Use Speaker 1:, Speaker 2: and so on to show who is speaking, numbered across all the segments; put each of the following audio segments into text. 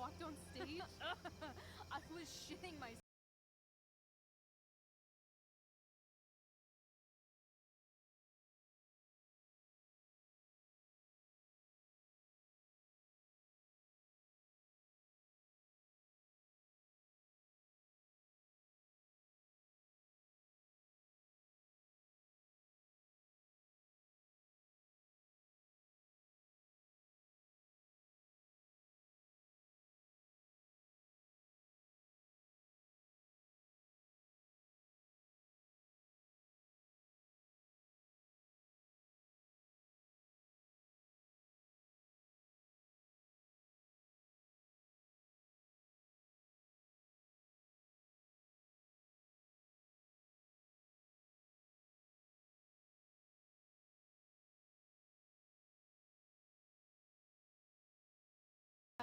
Speaker 1: walked on stage? I was shitting myself.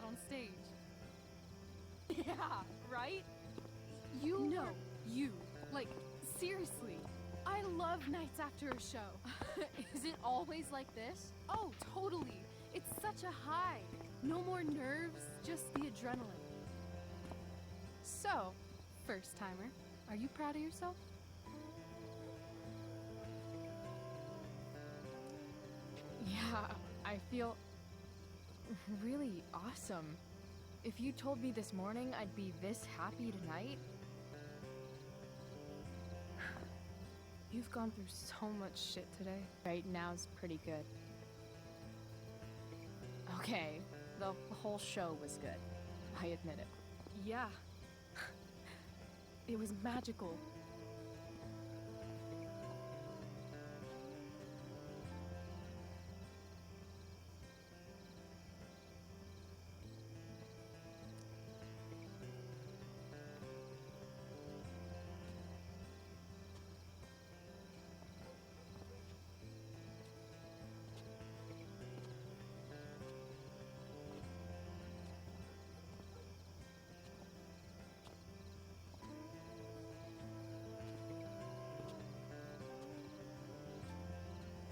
Speaker 1: On stage. Yeah, right? No, you. Like, seriously. I love nights after a show. Is it always like this? Oh, totally. It's such a high. No more nerves, just the adrenaline. So, first timer, are you proud of yourself?
Speaker 2: Yeah, I feel really awesome. If you told me this morning I'd be this happy tonight... You've gone through so much shit today. Right now's pretty good. Okay, the whole show was good. I admit it.
Speaker 1: Yeah. It was magical.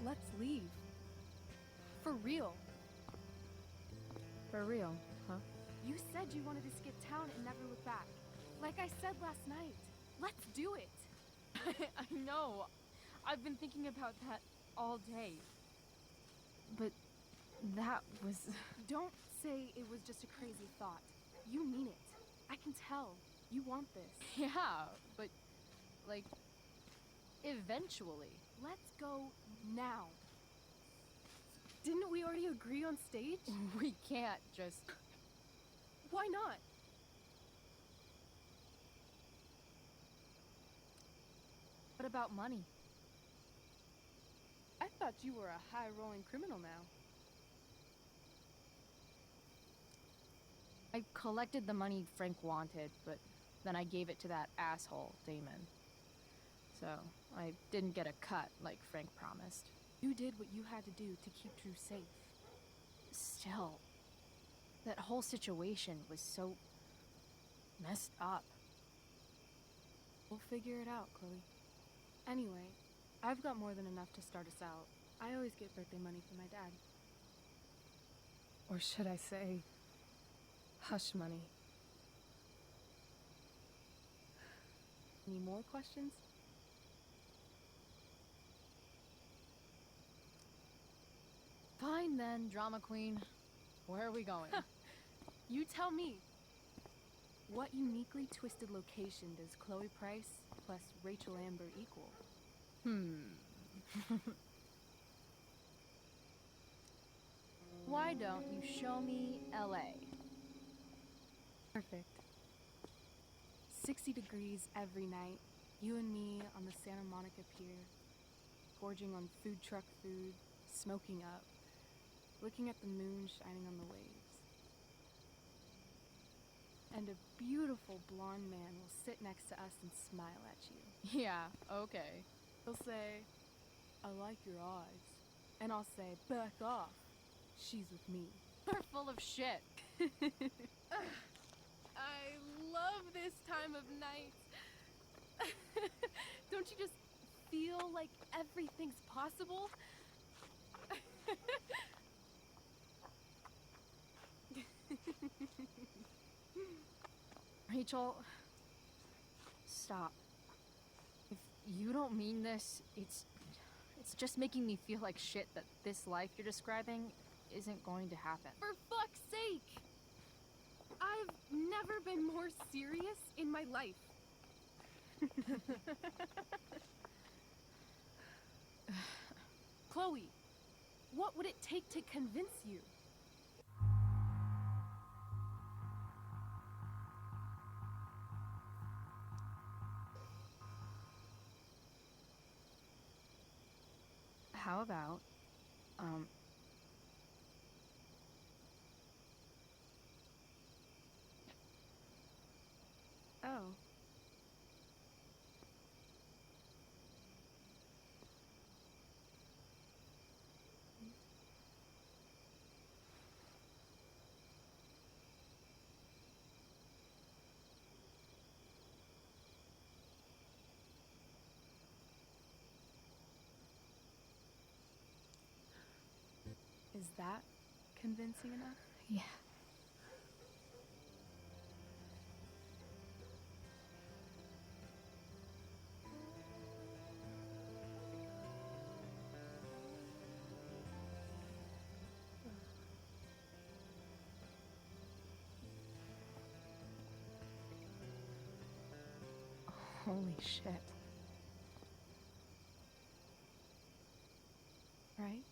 Speaker 1: Let's leave. For real.
Speaker 2: For real, huh?
Speaker 1: You said you wanted to skip town and never look back. Like I said last night. Let's do it.
Speaker 2: I know. I've been thinking about that all day. But that was...
Speaker 1: Don't say it was just a crazy thought. You mean it. I can tell. You want this.
Speaker 2: Yeah, but... like... eventually.
Speaker 1: Let's go now. Didn't we already agree on stage?
Speaker 2: We can't just...
Speaker 1: Why not?
Speaker 2: What about money?
Speaker 1: I thought you were a high-rolling criminal now.
Speaker 2: I collected the money Frank wanted, but then I gave it to that asshole, Damon. So, I didn't get a cut like Frank promised.
Speaker 1: You did what you had to do to keep Drew safe.
Speaker 2: Still, that whole situation was so... messed up.
Speaker 1: We'll figure it out, Chloe. Anyway, I've got more than enough to start us out. I always get birthday money from my dad. Or should I say, hush money. Any more questions?
Speaker 2: Fine then, drama queen. Where are we going?
Speaker 1: You tell me. What uniquely twisted location does Chloe Price plus Rachel Amber equal?
Speaker 2: Why don't you show me LA?
Speaker 1: Perfect. 60 degrees every night. You and me on the Santa Monica Pier, gorging on food truck food, smoking up, looking at the moon shining on the waves. And a beautiful blonde man will sit next to us and smile at you.
Speaker 2: Yeah, okay.
Speaker 1: He'll say, I like your eyes. And I'll say, back off. She's with me.
Speaker 2: We're full of shit.
Speaker 1: I love this time of night. Don't you just feel like everything's possible?
Speaker 2: Rachel, stop. If you don't mean this, it's just making me feel like shit that this life you're describing isn't going to happen.
Speaker 1: For fuck's sake! I've never been more serious in my life. Chloe, what would it take to convince you?
Speaker 2: How about,
Speaker 1: Oh. Is that convincing enough?
Speaker 2: yeah. Holy shit.
Speaker 1: Right?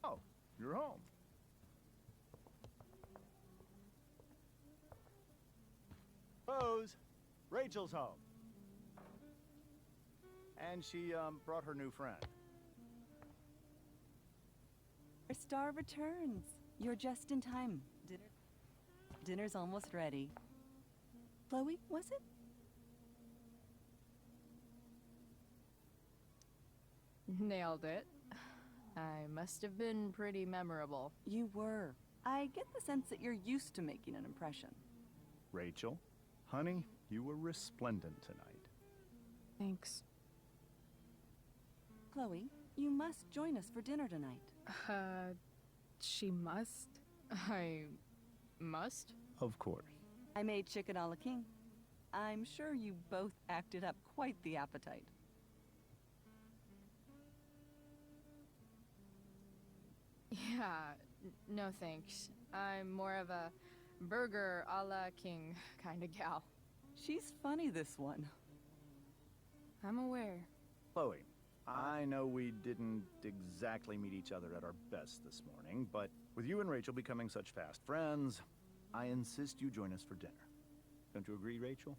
Speaker 3: Oh, you're home. Rose, Rachel's home. And she, brought her new friend.
Speaker 4: Our star returns. You're just in time. Dinner's almost ready. Chloe, was it?
Speaker 2: Nailed it. I must have been pretty memorable.
Speaker 4: You were. I get the sense that you're used to making an impression.
Speaker 3: Rachel, honey, you were resplendent tonight.
Speaker 1: Thanks.
Speaker 4: Chloe, you must join us for dinner tonight.
Speaker 1: She must?
Speaker 2: I must?
Speaker 3: Of course.
Speaker 4: I made chicken a la king. I'm sure you both acted up quite the appetite.
Speaker 2: Yeah, no thanks. I'm more of a Burger a la king kind of gal.
Speaker 4: She's funny, this one.
Speaker 2: I'm aware.
Speaker 3: Chloe, I know we didn't exactly meet each other at our best this morning, but with you and Rachel becoming such fast friends, I insist you join us for dinner. Don't you agree, Rachel?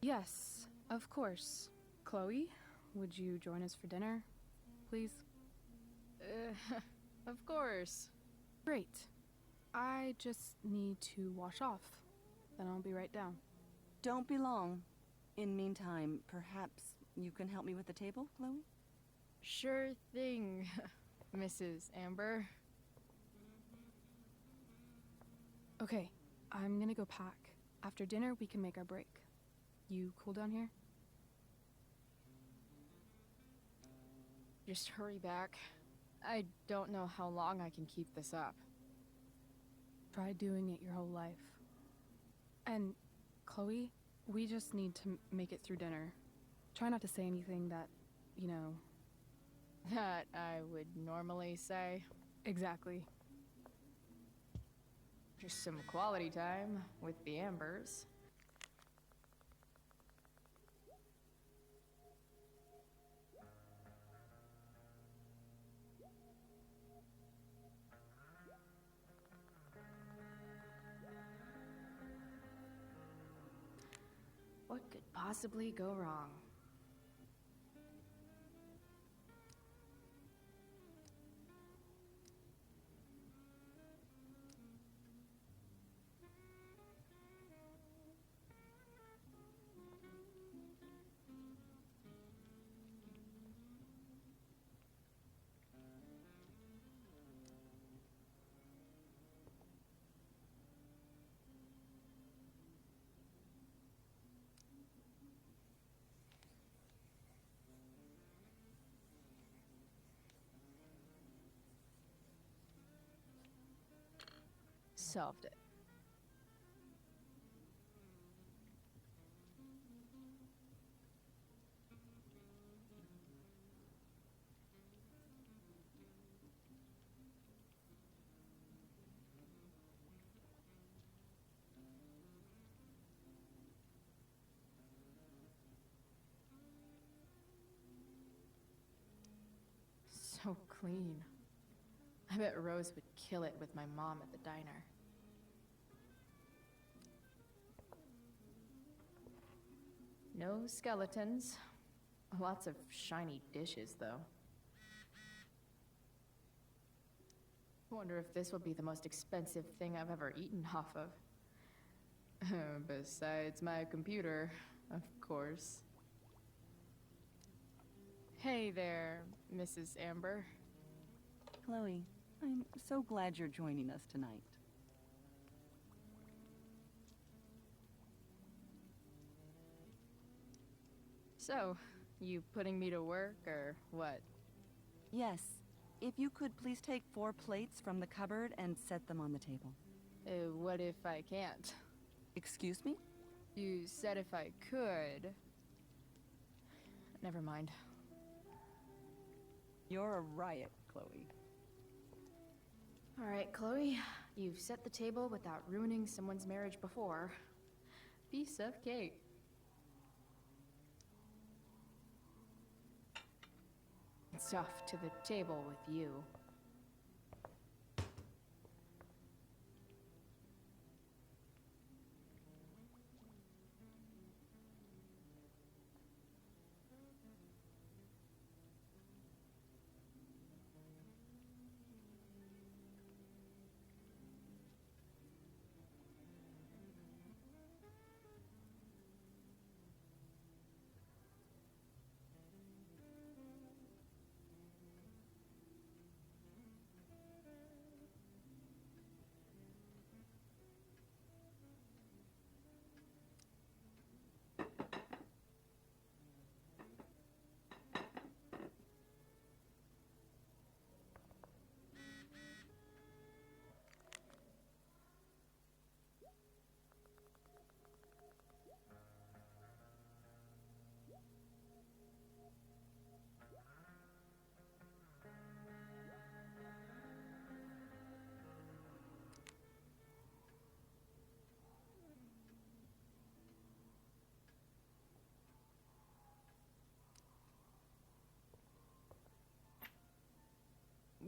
Speaker 1: Yes, of course. Chloe, would you join us for dinner, please?
Speaker 2: Of course.
Speaker 1: Great. I just need to wash off. Then I'll be right down.
Speaker 4: Don't be long. In meantime, perhaps you can help me with the table, Chloe?
Speaker 2: Sure thing, Mrs. Amber.
Speaker 1: Okay, I'm gonna go pack. After dinner, we can make our break. You cool down here?
Speaker 2: Just hurry back. I don't know how long I can keep this up.
Speaker 1: Try doing it your whole life. And, Chloe, we just need to make it through dinner. Try not to say anything that, you know...
Speaker 2: That I would normally say.
Speaker 1: Exactly.
Speaker 2: Just some quality time with the Ambers. What could possibly go wrong? Solved it. So clean. I bet Rose would kill it with my mom at the diner. No skeletons. Lots of shiny dishes, though. Wonder if this will be the most expensive thing I've ever eaten off of. Besides my computer, of course. Hey there, Mrs. Amber.
Speaker 4: Chloe, I'm so glad you're joining us tonight.
Speaker 2: So, you putting me to work, or what?
Speaker 4: Yes. If you could please take 4 plates from the cupboard and set them on the table.
Speaker 2: What if I can't?
Speaker 4: Excuse me?
Speaker 2: You said if I could. Never mind.
Speaker 4: You're a riot, Chloe.
Speaker 2: All right, Chloe. You've set the table without ruining someone's marriage before. Piece of cake. It's off to the table with you.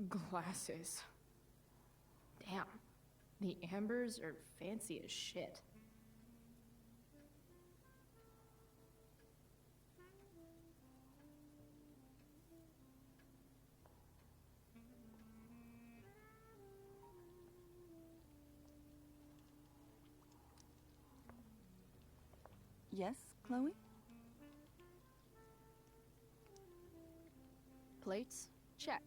Speaker 2: Glasses. Damn. The ambers are fancy as shit.
Speaker 4: Yes, Chloe?
Speaker 2: Plates? Check.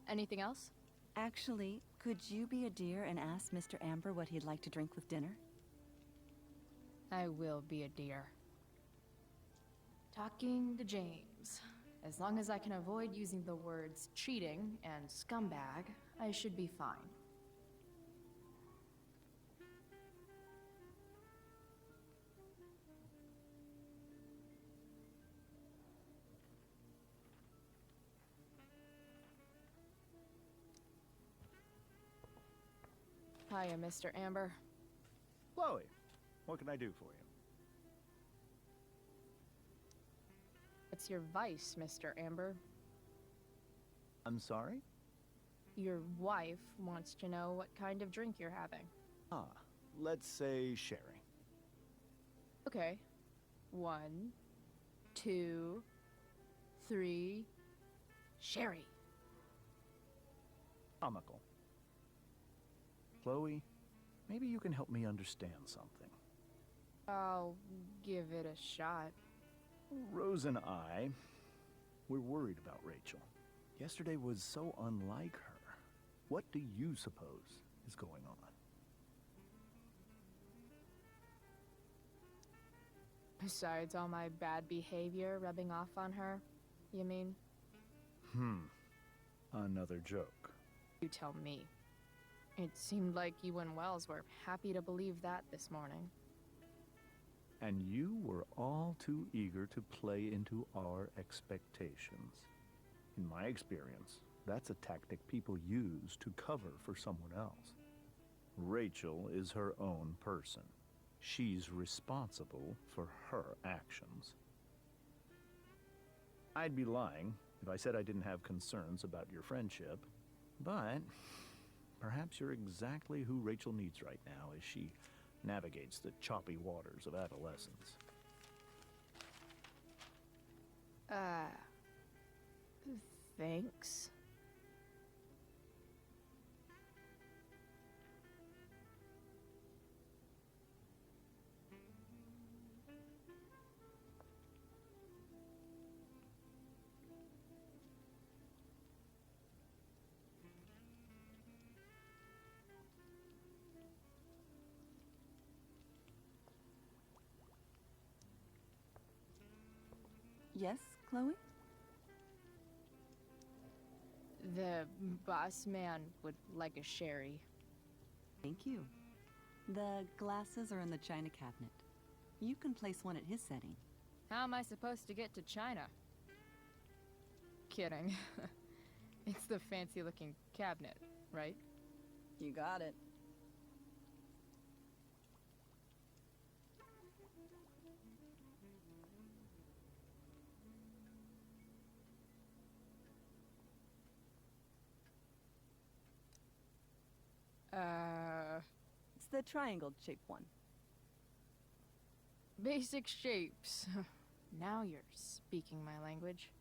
Speaker 2: Anything else?
Speaker 4: Actually, could you be a dear and ask Mr. Amber what he'd like to drink with dinner?
Speaker 2: I will be a dear. Talking to James. As long as I can avoid using the words cheating and scumbag, I should be fine. Hiya, Mr. Amber.
Speaker 3: Chloe, what can I do for you?
Speaker 2: What's your vice, Mr. Amber?
Speaker 3: I'm sorry?
Speaker 2: Your wife wants to know what kind of drink you're having.
Speaker 3: Ah, let's say sherry.
Speaker 2: Okay. 1, 2, 3... Sherry.
Speaker 3: Comical. Chloe, maybe you can help me understand something.
Speaker 2: I'll give it a shot.
Speaker 3: Rose and I, we're worried about Rachel. Yesterday was so unlike her. What do you suppose is going on?
Speaker 2: Besides all my bad behavior rubbing off on her, you mean?
Speaker 3: Another joke.
Speaker 2: You tell me. It seemed like you and Wells were happy to believe that this morning.
Speaker 3: And you were all too eager to play into our expectations. In my experience, that's a tactic people use to cover for someone else. Rachel is her own person. She's responsible for her actions. I'd be lying if I said I didn't have concerns about your friendship, but perhaps you're exactly who Rachel needs right now as she navigates the choppy waters of adolescence.
Speaker 2: Thanks.
Speaker 4: Yes, Chloe?
Speaker 2: The boss man would like a sherry.
Speaker 4: Thank you. The glasses are in the china cabinet. You can place one at his setting.
Speaker 2: How am I supposed to get to China? Kidding. It's the fancy-looking cabinet, right?
Speaker 4: You got it. It's the triangle-shaped one.
Speaker 2: Basic shapes. Now you're speaking my language.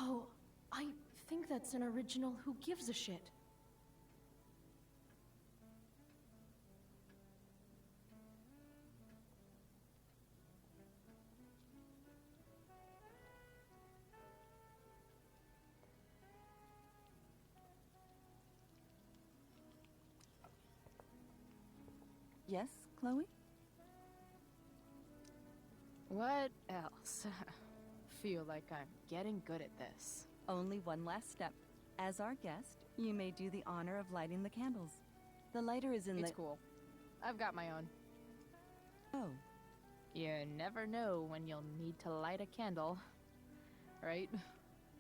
Speaker 2: Oh, I think that's an original Who Gives a Shit.
Speaker 4: Yes, Chloe?
Speaker 2: What else? feel like I'm getting good at this.
Speaker 4: Only one last step. As our guest, you may do the honor of lighting the candles. The lighter is in
Speaker 2: It's cool. I've got my own.
Speaker 4: Oh,
Speaker 2: You never know when you'll need to light a candle, right?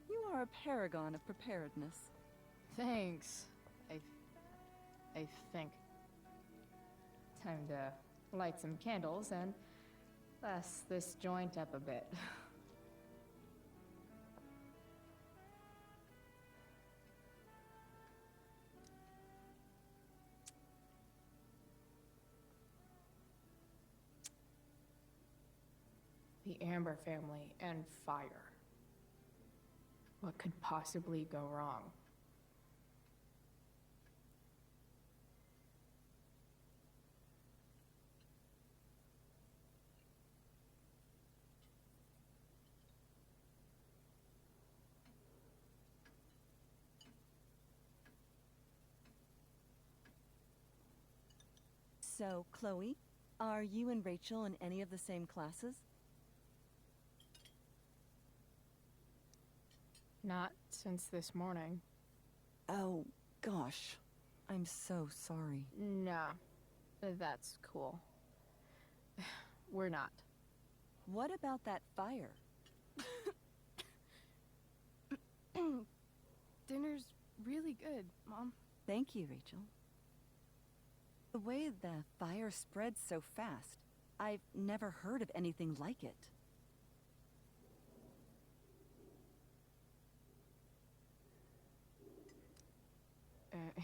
Speaker 4: you are a paragon of preparedness.
Speaker 2: Thanks. I think. Time to light some candles and bless this joint up a bit. The Amber family and fire. What could possibly go wrong?
Speaker 4: So, Chloe, are you and Rachel in any of the same classes?
Speaker 2: Not since this morning.
Speaker 4: Oh, gosh. I'm so sorry.
Speaker 2: Nah, that's cool. We're not.
Speaker 4: What about that fire?
Speaker 1: Dinner's really good, Mom.
Speaker 4: Thank you, Rachel. The way the fire spreads so fast, I've never heard of anything like it.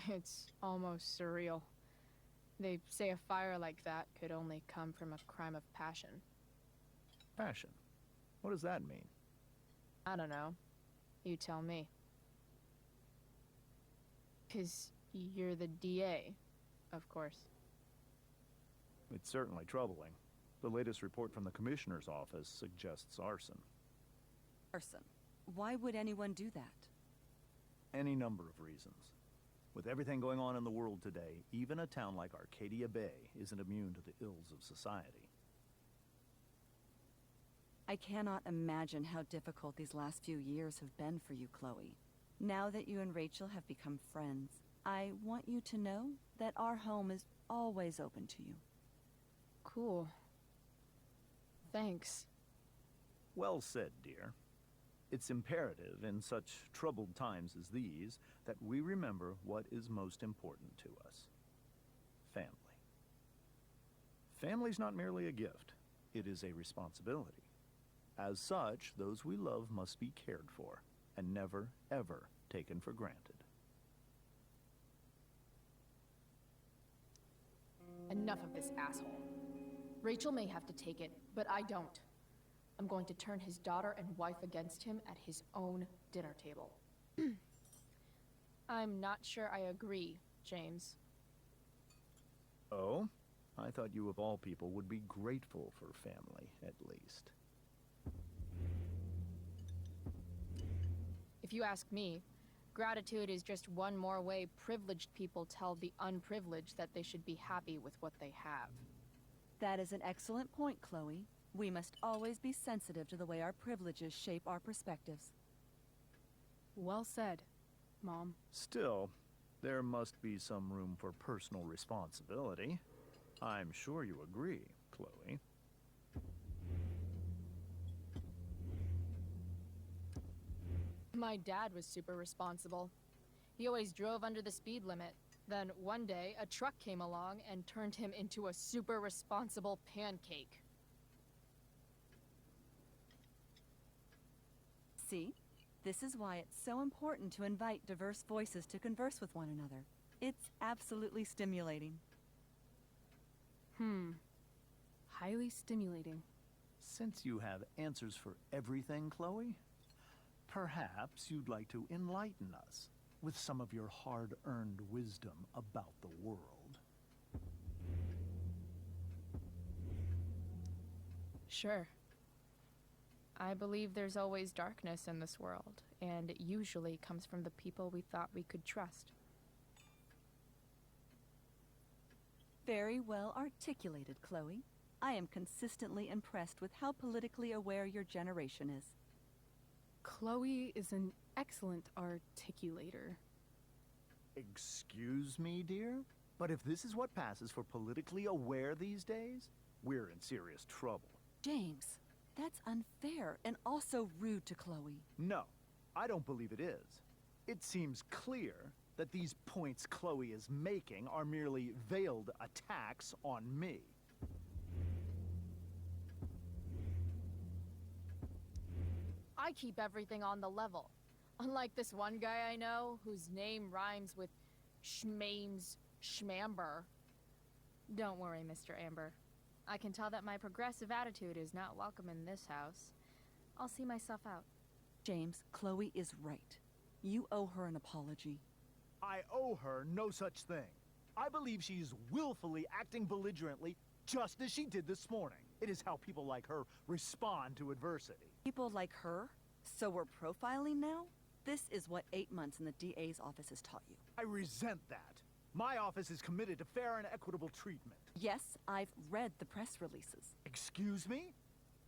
Speaker 2: It's almost surreal. They say a fire like that could only come from a crime of passion.
Speaker 3: Passion. What does that mean?
Speaker 2: I don't know. You tell me. 'Cause you're the DA, of course.
Speaker 3: It's certainly troubling. The latest report from the Commissioner's office suggests arson.
Speaker 4: Arson. Why would anyone do that?
Speaker 3: Any number of reasons. With everything going on in the world today, even a town like Arcadia Bay isn't immune to the ills of society.
Speaker 4: I cannot imagine how difficult these last few years have been for you, Chloe. Now that you and Rachel have become friends, I want you to know that our home is always open to you.
Speaker 2: Cool. Thanks.
Speaker 3: Well said, dear. It's imperative in such troubled times as these that we remember what is most important to us. Family. Family's not merely a gift. It is a responsibility. As such, those we love must be cared for and never, ever taken for granted.
Speaker 2: Enough of this asshole. Rachel may have to take it, but I don't. I'm going to turn his daughter and wife against him at his own dinner table. I'm not sure I agree, James.
Speaker 3: Oh? I thought you of all people would be grateful for family, at least.
Speaker 2: If you ask me, gratitude is just one more way privileged people tell the unprivileged that they should be happy with what they have.
Speaker 4: That is an excellent point, Chloe. We must always be sensitive to the way our privileges shape our perspectives.
Speaker 1: Well said, Mom.
Speaker 3: Still, there must be some room for personal responsibility. I'm sure you agree, Chloe.
Speaker 2: My dad was super responsible. He always drove under the speed limit. Then one day, a truck came along and turned him into a super responsible pancake.
Speaker 4: See? This is why it's so important to invite diverse voices to converse with one another. It's absolutely stimulating.
Speaker 1: Highly stimulating.
Speaker 3: Since you have answers for everything, Chloe, perhaps you'd like to enlighten us with some of your hard-earned wisdom about the world.
Speaker 2: Sure. I believe there's always darkness in this world, and it usually comes from the people we thought we could trust.
Speaker 4: Very well articulated, Chloe. I am consistently impressed with how politically aware your generation is.
Speaker 1: Chloe is an excellent articulator.
Speaker 3: Excuse me, dear? But if this is what passes for politically aware these days, we're in serious trouble.
Speaker 4: James, that's unfair and also rude to Chloe.
Speaker 3: No, I don't believe it is. It seems clear that these points Chloe is making are merely veiled attacks on me.
Speaker 2: I keep everything on the level. Unlike this one guy I know, whose name rhymes with Schmames Schmamber. Don't worry, Mr. Amber. I can tell that my progressive attitude is not welcome in this house. I'll see myself out.
Speaker 4: James, Chloe is right. You owe her an apology.
Speaker 3: I owe her no such thing. I believe she's willfully acting belligerently just as she did this morning. It is how people like her respond to adversity.
Speaker 4: People like her? So we're profiling now? This is what 8 months in the DA's office has taught you.
Speaker 3: I resent that. My office is committed to fair and equitable treatment.
Speaker 4: Yes, I've read the press releases.
Speaker 3: Excuse me?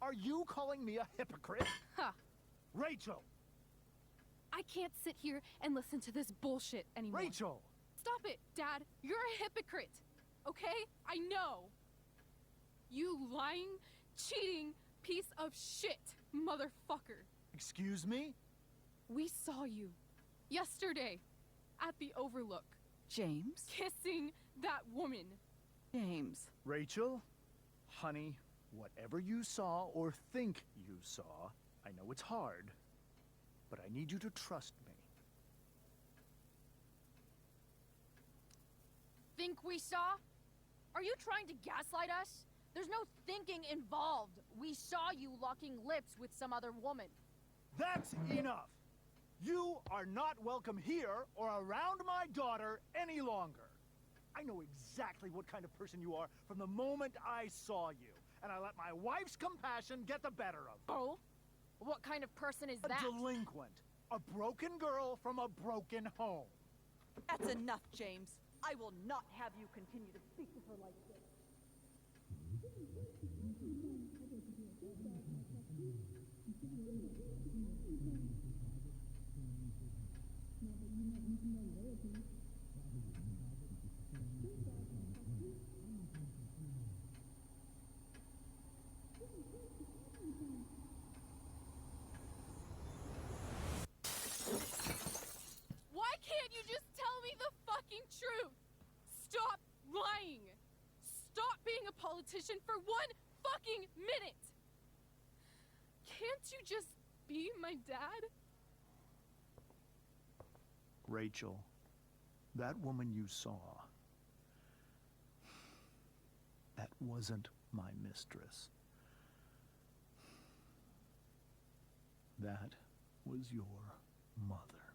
Speaker 3: Are you calling me a hypocrite?
Speaker 1: Ha!
Speaker 3: Rachel!
Speaker 1: I can't sit here and listen to this bullshit anymore.
Speaker 3: Rachel!
Speaker 1: Stop it, Dad. You're a hypocrite. Okay? I know. You lying, cheating piece of shit, motherfucker.
Speaker 3: Excuse me?
Speaker 1: We saw you yesterday at the Overlook
Speaker 4: James?
Speaker 1: kissing that woman.
Speaker 4: James.
Speaker 3: Rachel? Honey, whatever you saw or think you saw, I know it's hard, but I need you to trust me.
Speaker 2: Think we saw? Are you trying to gaslight us? There's no thinking involved. We saw you locking lips with some other woman.
Speaker 3: That's enough! You are not welcome here or around my daughter any longer. I know exactly what kind of person you are from the moment I saw you, and I let my wife's compassion get the better of me.
Speaker 2: Oh? What kind of person is
Speaker 3: A
Speaker 2: that?
Speaker 3: delinquent. A broken girl from a broken home.
Speaker 4: That's enough, James. I will not have you continue to speak to her like this.
Speaker 1: Why can't you just tell me the fucking truth? Stop lying. Stop being a politician for 1 fucking minute. Can't you just be my dad?
Speaker 3: Rachel, that woman you saw, that wasn't my mistress. That was your mother.